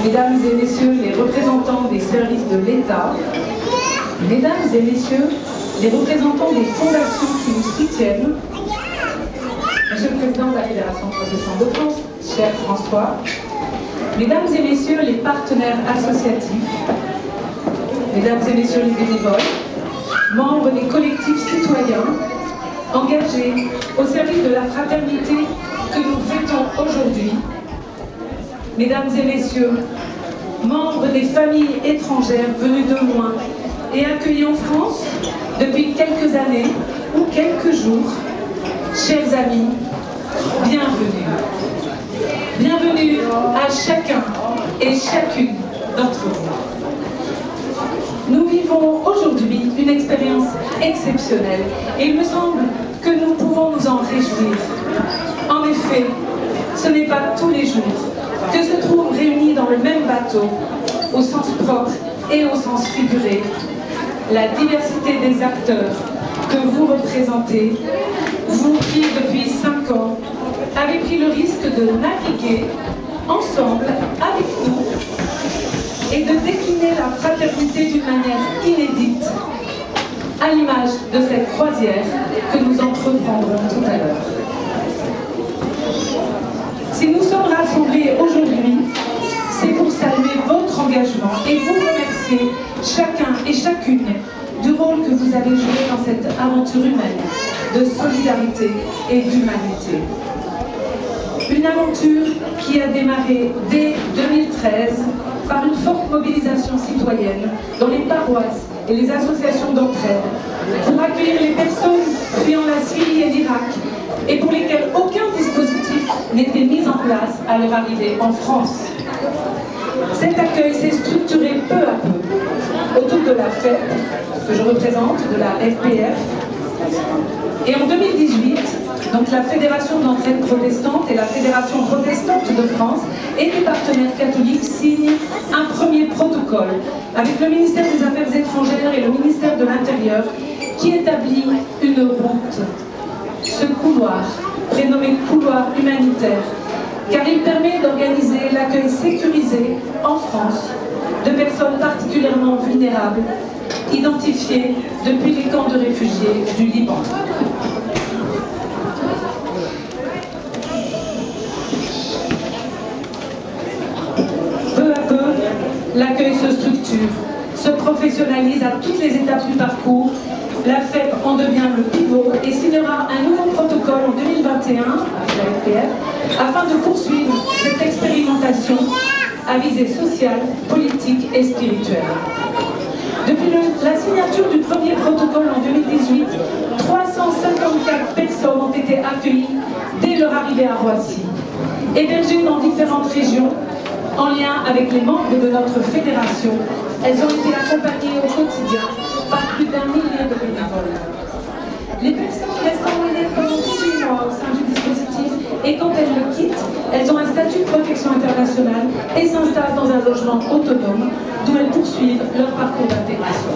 Mesdames et messieurs les représentants des services de l'État, mesdames et messieurs les représentants des fondations qui nous soutiennent, Monsieur le Président de la Fédération protestante de France, cher François, mesdames et messieurs les partenaires associatifs, mesdames et messieurs les bénévoles, membres des collectifs citoyens, engagés au service de la fraternité que nous fêtons aujourd'hui, mesdames et messieurs, membres des familles étrangères venues de loin et accueillies en France depuis quelques années ou quelques jours, chers amis, bienvenue. Bienvenue à chacun et chacune d'entre vous. Nous vivons aujourd'hui une expérience exceptionnelle et il me semble que nous pouvons nous en réjouir. En effet, ce n'est pas tous les jours que se trouvent réunis dans le même bateau, au sens propre et au sens figuré, la diversité des acteurs que vous représentez, vous qui, depuis 5 ans, avez pris le risque de naviguer ensemble avec nous et de décliner la fraternité d'une manière inédite, à l'image de cette croisière que nous entreprendrons tout à l'heure. Si nous sommes rassemblés aujourd'hui, c'est pour saluer votre engagement et vous remercier chacun et chacune du rôle que vous avez joué dans cette aventure humaine de solidarité et d'humanité. Une aventure qui a démarré dès 2013 par une forte mobilisation citoyenne dans les paroisses et les associations d'entraide pour accueillir les personnes fuyant la Syrie et l'Irak et pour lesquelles aucun dispositif n'était mis en place à leur arrivée en France. Cet accueil s'est structuré peu à peu autour de la FEP, que je représente, de la FPF. Et en 2018, donc la Fédération d'entraide protestante et la Fédération protestante de France et des partenaires catholiques signent un premier protocole avec le ministère des Affaires étrangères et le ministère de l'Intérieur qui établit une route. Ce couloir, prénommé couloir humanitaire, car il permet d'organiser l'accueil sécurisé en France de personnes particulièrement vulnérables, identifiées depuis les camps de réfugiés du Liban. Peu à peu, l'accueil se structure, se professionnalise à toutes les étapes du parcours. La FEP en devient le pivot et signera un nouveau protocole en 2021 avec la FPF afin de poursuivre cette expérimentation à visée sociale, politique et spirituelle. Depuis la signature du premier protocole en 2018, 354 personnes ont été accueillies dès leur arrivée à Roissy, hébergées dans différentes régions en lien avec les membres de notre fédération. Elles ont été accompagnées au quotidien par plus d'1 millier de bénévoles. Les personnes restent envoyées pendant 6 mois au sein du dispositif et quand elles le quittent, elles ont un statut de protection internationale et s'installent dans un logement autonome d'où elles poursuivent leur parcours d'intégration.